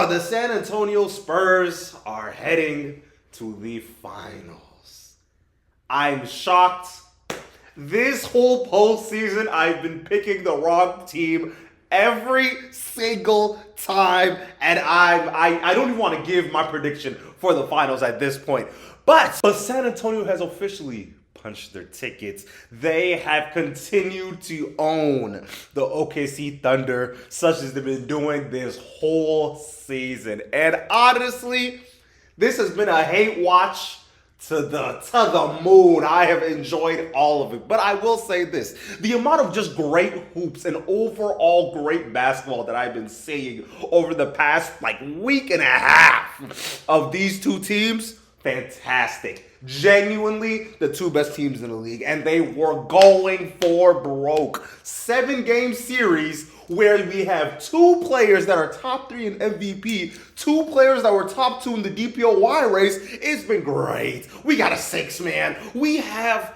The San Antonio Spurs are heading to the finals. I'm shocked. This whole postseason, I've been picking the wrong team every single time, and I don't even want to give my prediction for the finals at this point. But San Antonio has officially punched their tickets. They have continued to own the OKC Thunder, such as they've been doing this whole season. And honestly, this has been a hate watch to the moon. I have enjoyed all of it. But I will say this. The amount of just great hoops and overall great basketball that I've been seeing over the past week and a half of these two teams, fantastic. Genuinely the two best teams in the league, and they were going for broke. 7-game series where we have two players that are top 3 in MVP, two players that were top 2 in the DPOY race. It's been great. We got a 6-man. We have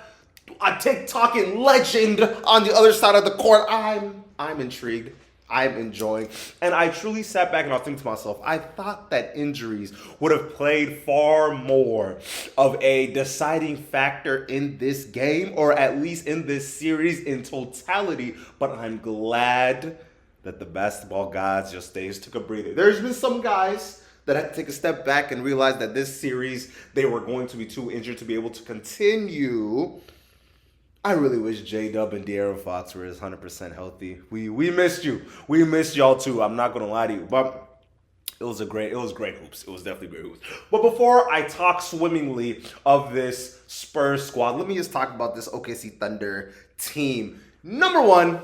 a TikToking legend on the other side of the court. I'm intrigued. I'm enjoying. And I truly sat back and I was thinking to myself, I thought that injuries would have played far more of a deciding factor in this game, or at least in this series in totality. But I'm glad that the basketball gods just took a breather. There's been some guys that had to take a step back and realize that this series, they were going to be too injured to be able to continue. I really wish J-Dub and De'Aaron Fox were 100% healthy. We missed you. We missed y'all too. I'm not gonna lie to you, but it was great hoops. It was definitely great hoops. But before I talk swimmingly of this Spurs squad, let me just talk about this OKC Thunder team. Number one,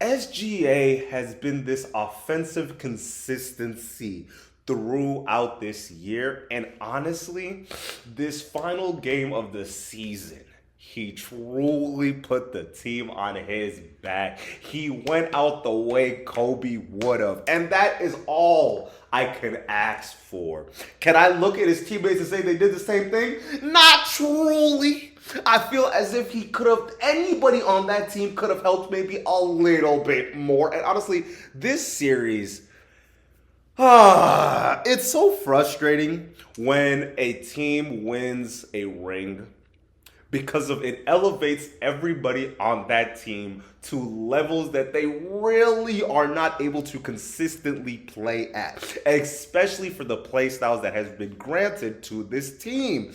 SGA has been this offensive consistency throughout this year, and honestly, this final game of the season, he truly put the team on his back. He went out the way Kobe would have. And that is all I can ask for. Can I look at his teammates and say they did the same thing? Not truly. I feel as if anybody on that team could have helped maybe a little bit more. And honestly, this series, it's so frustrating when a team wins a ring, because it elevates everybody on that team to levels that they really are not able to consistently play at, especially for the play styles that has been granted to this team.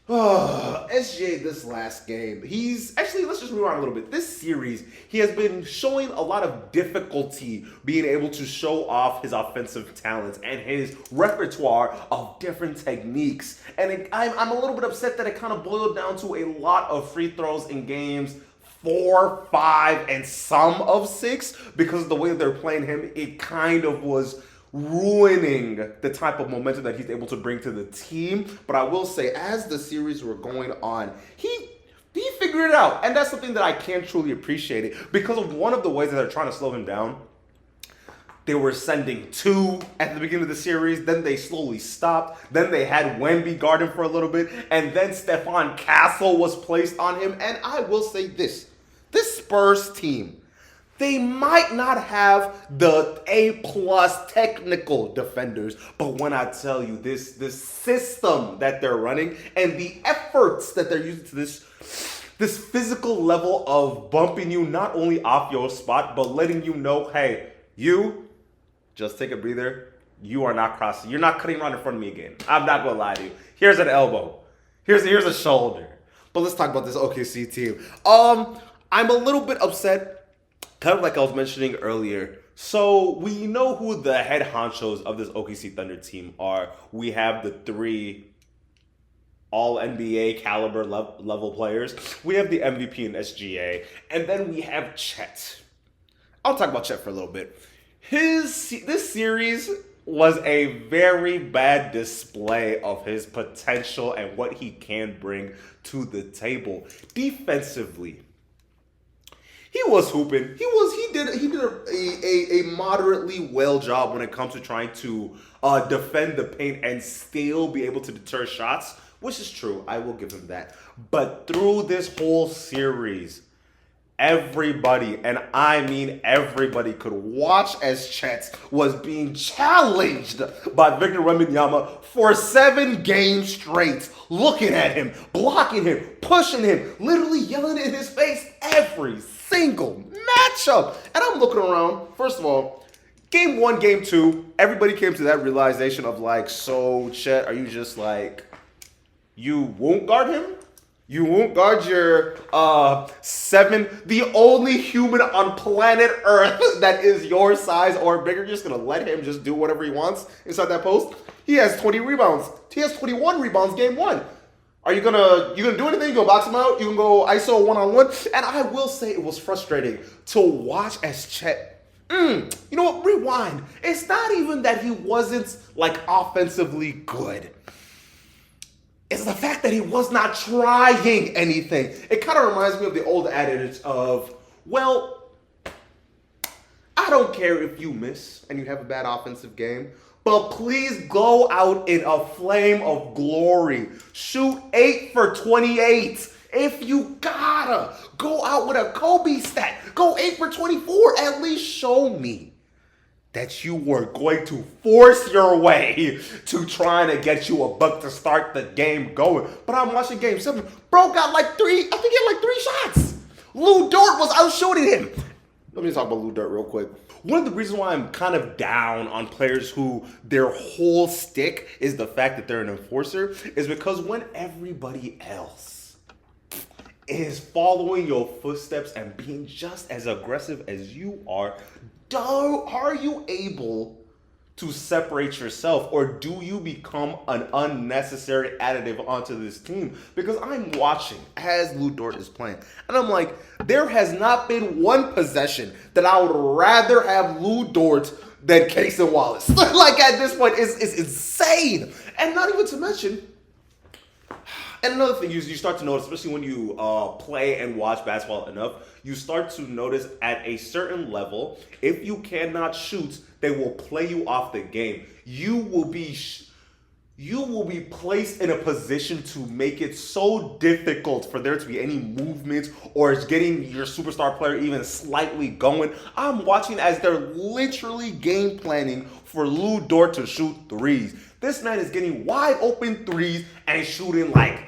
SGA this last game, let's just rewind a little bit. This series, he has been showing a lot of difficulty being able to show off his offensive talents and his repertoire of different techniques. And I'm a little bit upset that it kind of boiled down to a lot of free throws in games 4, 5, and some of 6, because of the way they're playing him. It kind of was ruining the type of momentum that he's able to bring to the team. But I will say, as the series were going on, he figured it out. And that's something that I can truly appreciate it, because of one of the ways that they're trying to slow him down. They were sending 2 at the beginning of the series, then they slowly stopped. Then they had Wemby guard him for a little bit, and then Stephon Castle was placed on him. And I will say this Spurs team, they might not have the A+ technical defenders, but when I tell you this system that they're running and the efforts that they're using to this physical level of bumping you not only off your spot, but letting you know, hey, you just take a breather. You are not crossing. You're not cutting around in front of me again. I'm not gonna lie to you. Here's an elbow. Here's a shoulder. But let's talk about this OKC team. I'm a little bit upset, kind of like I was mentioning earlier. So we know who the head honchos of this OKC Thunder team are. We have the 3 all-NBA caliber level players. We have the MVP in SGA. And then we have Chet. I'll talk about Chet for a little bit. This series was a very bad display of his potential and what he can bring to the table. Defensively, he was hooping. He did a moderately well job when it comes to trying to defend the paint and still be able to deter shots, which is true. I will give him that. But through this whole series, everybody, and I mean everybody, could watch as Chet was being challenged by Victor Wembanyama for 7 games straight, looking at him, blocking him, pushing him, literally yelling in his face every single matchup. And I'm looking around, first of all, game 1, game 2, everybody came to that realization of like, so Chet, are you just like, you won't guard him? You won't guard your 7, the only human on planet Earth that is your size or bigger. You're just gonna let him just do whatever he wants inside that post. He has 20 rebounds. He has 21 rebounds game 1. Are you gonna do anything? You gonna box him out? You can go ISO 1-on-1? And I will say it was frustrating to watch as Chet. You know what? Rewind. It's not even that he wasn't like offensively good. It's the fact that he was not trying anything. It kind of reminds me of the old adage of, well, I don't care if you miss and you have a bad offensive game, but please go out in a flame of glory. Shoot 8 for 28. If you gotta go out with a Kobe stat, go 8 for 24. At least show me that you were going to force your way to trying to get you a buck to start the game going. But I'm watching game 7. Bro got like 3, I think he had like 3 shots. Lou Dort was out shooting him. Let me talk about Lou Dort real quick. One of the reasons why I'm kind of down on players who their whole stick is the fact that they're an enforcer is because when everybody else is following your footsteps and being just as aggressive as you are you able to separate yourself, or do you become an unnecessary additive onto this team? Because I'm watching as Lou Dort is playing, and I'm like, there has not been one possession that I would rather have Lou Dort than Casey Wallace. Like at this point, it's insane. And not even to mention, and another thing you start to notice, especially when you play and watch basketball enough, you start to notice at a certain level, if you cannot shoot, they will play you off the game. You will be placed in a position to make it so difficult for there to be any movement or getting your superstar player even slightly going. I'm watching as they're literally game planning for Lou Dort to shoot threes. This man is getting wide open threes and shooting like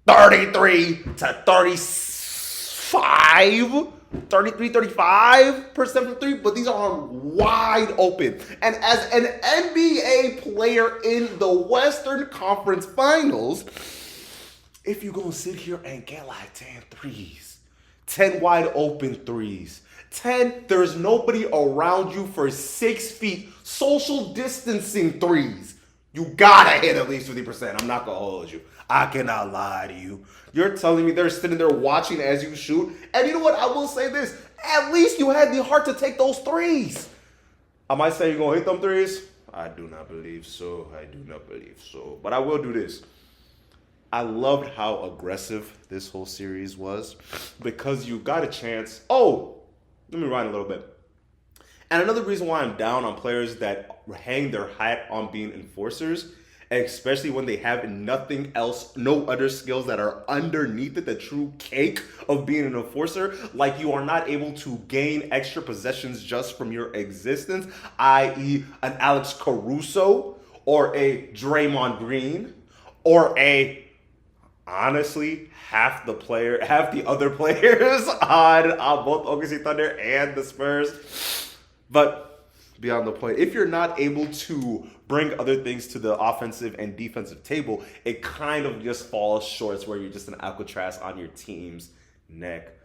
33 to 35% from 3, but these are wide open. And as an NBA player in the Western Conference Finals, if you're going to sit here and get like 10 threes, 10 wide open threes, 10, there's nobody around you for 6 feet, social distancing threes, you gotta hit at least 50%. I'm not gonna hold you. I cannot lie to you. You're telling me they're sitting there watching as you shoot. And you know what? I will say this. At least you had the heart to take those threes. I might say you're going to hit them threes. I do not believe so. But I will do this. I loved how aggressive this whole series was because you got a chance. Oh, let me rewind a little bit. And another reason why I'm down on players that hang their hat on being enforcers, especially when they have nothing else, no other skills that are underneath it, the true cake of being an enforcer, like you are not able to gain extra possessions just from your existence, i.e. an Alex Caruso or a Draymond Green or honestly, half the other players on both OKC Thunder and the Spurs. But beyond the point, if you're not able to bring other things to the offensive and defensive table, it kind of just falls short. It's where you're just an Alcatraz on your team's neck.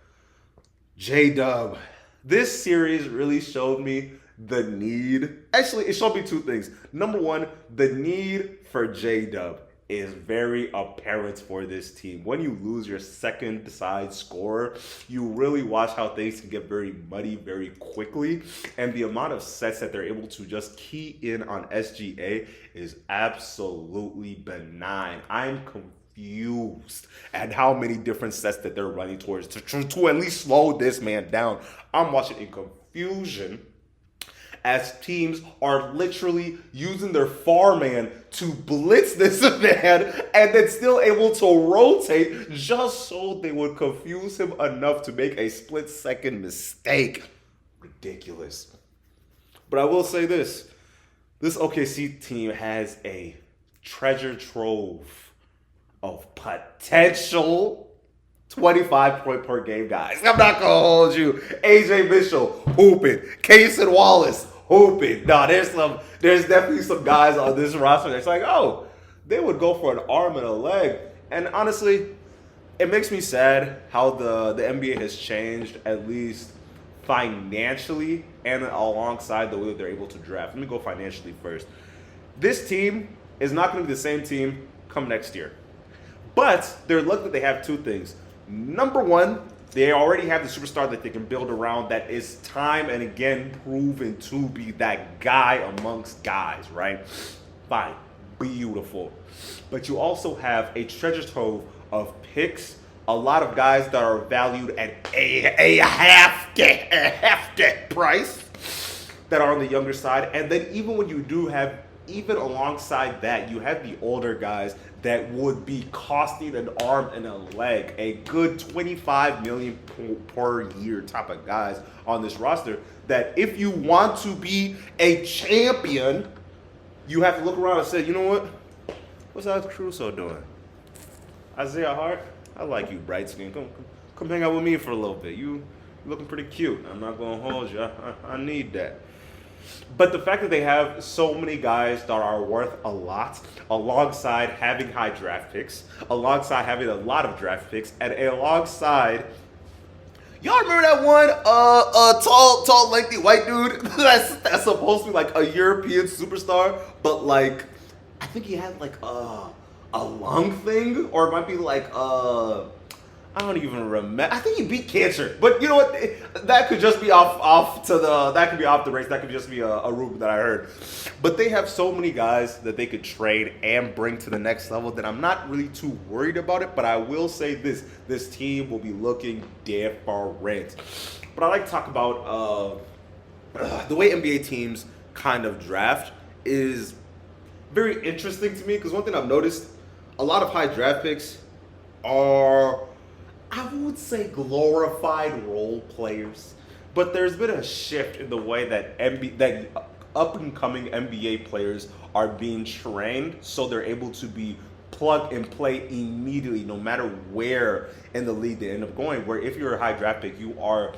J-Dub. This series really showed me the need. Actually, it showed me 2 things. Number 1, the need for J-Dub is very apparent for this team. When you lose your second side scorer, you really watch how things can get very muddy very quickly. And the amount of sets that they're able to just key in on SGA is absolutely benign. I'm confused at how many different sets that they're running towards to at least slow this man down. I'm watching in confusion. as teams are literally using their far man to blitz this man and then still able to rotate just so they would confuse him enough to make a split-second mistake. Ridiculous. But I will say this. This OKC team has a treasure trove of potential 25 point per game guys. I'm not gonna hold you. AJ Mitchell hooping, Cason Wallace hooping. No, there's definitely some guys on this roster that's like, oh, they would go for an arm and a leg. And honestly, it makes me sad how the NBA has changed, at least financially and alongside the way that they're able to draft. Let me go financially first. This team is not going to be the same team come next year. But they're lucky that they have two things. Number one, they already have the superstar that they can build around that is time and again proven to be that guy amongst guys, right? Fine. Beautiful. But you also have a treasure trove of picks, a lot of guys that are valued at a half debt price that are on the younger side. And then even when you do have, even alongside that, you have the older guys that would be costing an arm and a leg, a good $25 million per year type of guys on this roster, that if you want to be a champion, you have to look around and say, you know what? What's Alex Caruso doing? Isaiah Hart? I like you, bright skin. Come hang out with me for a little bit. You looking pretty cute. I'm not going to hold you. I need that. But the fact that they have so many guys that are worth a lot, alongside having high draft picks, alongside having a lot of draft picks, and alongside, y'all remember that one tall, lengthy white dude that's supposed to be like a European superstar, but like I think he had like a lung thing, or it might be like I don't even remember. I think he beat cancer, but you know what? That could just be that could be off the race. That could just be a rumor that I heard. But they have so many guys that they could trade and bring to the next level that I'm not really too worried about it. But I will say this team will be looking different. But I like to talk about the way NBA teams kind of draft is very interesting to me, because one thing I've noticed, a lot of high draft picks are, I would say, glorified role players. But there's been a shift in the way that up and coming NBA players are being trained, so they're able to be plug and play immediately, no matter where in the league they end up going. Where if you're a high draft pick, you are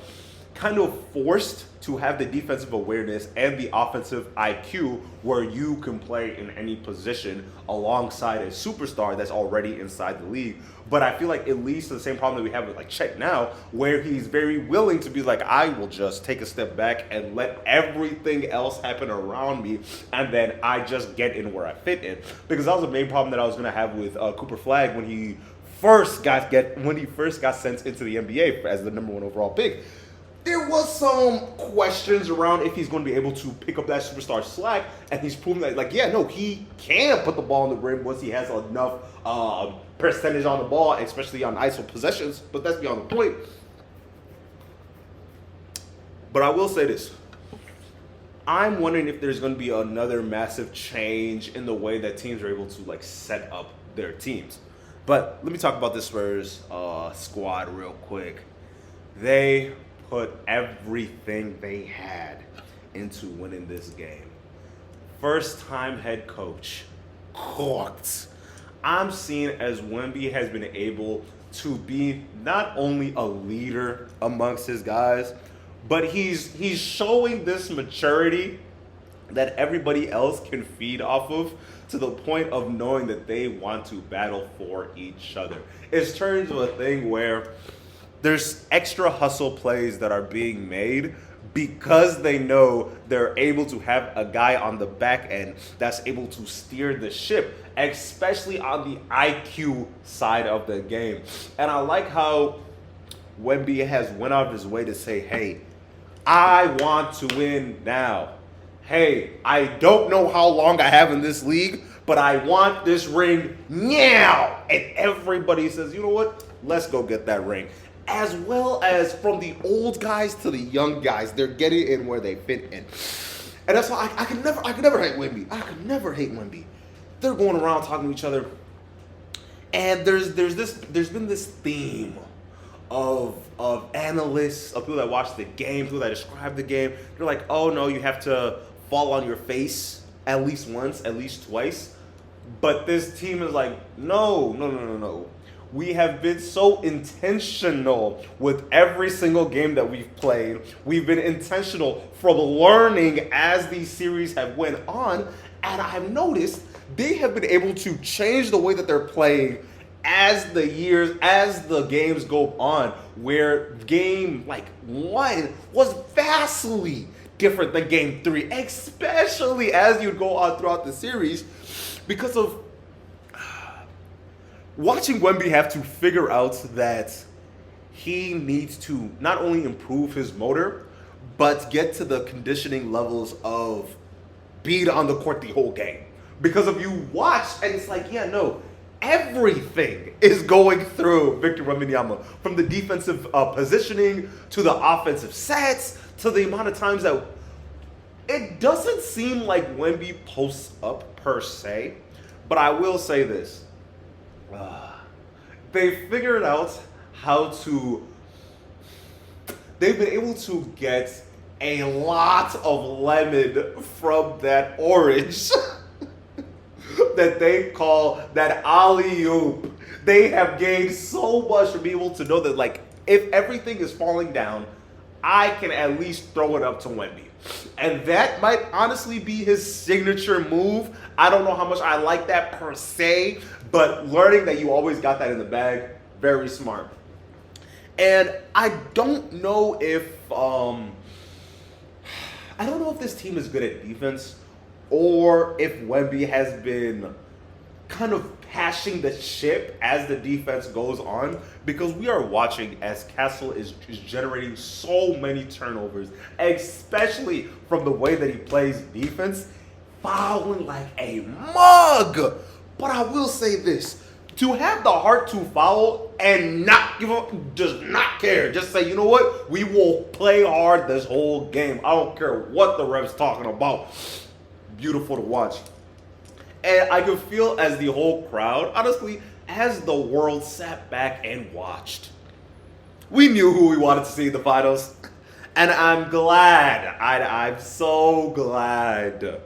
kind of forced to have the defensive awareness and the offensive IQ where you can play in any position alongside a superstar that's already inside the league. But I feel like it leads to the same problem that we have with like Chet now, where he's very willing to be like, I will just take a step back and let everything else happen around me, and then I just get in where I fit in. Because that was the main problem that I was going to have with Cooper Flagg when he first got sent into the NBA as the number one overall pick. There was some questions around if he's going to be able to pick up that superstar slack, and he's proven that, like, yeah, no, he can put the ball on the rim once he has enough percentage on the ball, especially on ISO possessions, but that's beyond the point. But I will say this. I'm wondering if there's going to be another massive change in the way that teams are able to, like, set up their teams. But let me talk about this Spurs squad real quick. They put everything they had into winning this game. First-time head coach, cooked. I'm seeing as Wemby has been able to be not only a leader amongst his guys, but he's showing this maturity that everybody else can feed off of, to the point of knowing that they want to battle for each other. It's turned into a thing where there's extra hustle plays that are being made because they know they're able to have a guy on the back end that's able to steer the ship, especially on the IQ side of the game. And I like how Wemby has went out of his way to say, hey, I want to win now. Hey, I don't know how long I have in this league, but I want this ring now. And everybody says, you know what? Let's go get that ring. As well as from the old guys to the young guys, they're getting in where they fit in. And that's why I could never hate Wemby. I could never hate Wemby. They're going around talking to each other, and there's been this theme of analysts, of people that watch the game, people that describe the game. They're like, oh no, you have to fall on your face at least once, at least twice. But this team is like, no. We have been so intentional with every single game that we've played. We've been intentional from learning as these series have went on. And I've noticed they have been able to change the way that they're playing as the games go on, where game like 1 was vastly different than game 3, especially as you go on throughout the series, because of watching Wemby have to figure out that he needs to not only improve his motor, but get to the conditioning levels of being on the court the whole game. Because if you watch, and it's like, yeah, no, everything is going through Victor Wembanyama, from the defensive positioning to the offensive sets to the amount of times that it doesn't seem like Wemby posts up per se, but I will say this. They figured out how to, they've been able to get a lot of lemon from that orange that they call that alley-oop. They have gained so much from being able to know that, like, if everything is falling down, I can at least throw it up to Wemby. And that might honestly be his signature move. I don't know how much I like that per se, but learning that you always got that in the bag, very smart. And I don't know if this team is good at defense, or if Wemby has been kind of passing the ship as the defense goes on, because we are watching as Castle is generating so many turnovers, especially from the way that he plays defense, fouling like a mug. But I will say this, to have the heart to foul and not give up, just not care, just say, you know what, we will play hard this whole game. I don't care what the ref's talking about. Beautiful to watch. And I could feel as the whole crowd, honestly, as the world sat back and watched, we knew who we wanted to see in the finals. And I'm glad, I'm so glad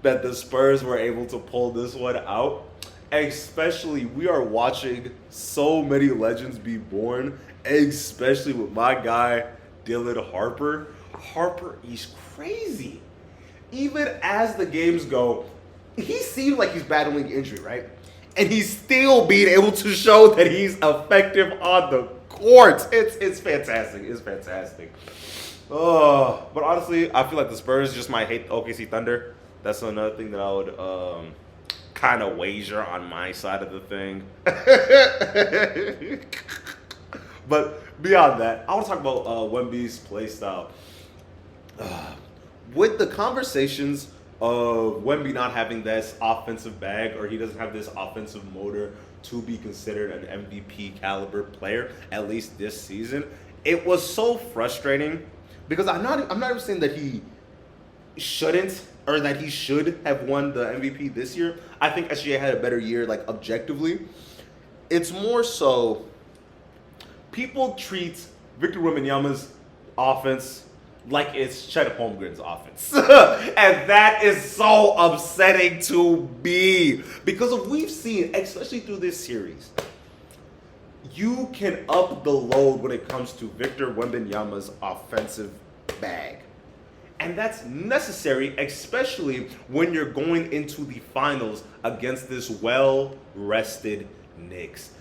that the Spurs were able to pull this one out. Especially, we are watching so many legends be born, especially with my guy, Dylan Harper. Harper is crazy. Even as the games go, he seems like he's battling injury, right? And he's still being able to show that he's effective on the court. It's fantastic. It's fantastic. But honestly, I feel like the Spurs just might hate the OKC Thunder. That's another thing that I would kind of wager on my side of the thing. But beyond that, I want to talk about Wemby's play style. With the conversations of Wemby not having this offensive bag, or he doesn't have this offensive motor to be considered an MVP caliber player, at least this season, it was so frustrating, because I'm not even saying that he shouldn't, or that he should have won the MVP this year. I think SGA had a better year, like, objectively. It's more so people treat Victor Wembanyama's offense like it's Chet Holmgren's offense. And that is so upsetting to me, because of we've seen, especially through this series, you can up the load when it comes to Victor Wembanyama's offensive bag. And that's necessary, especially when you're going into the finals against this well-rested Knicks.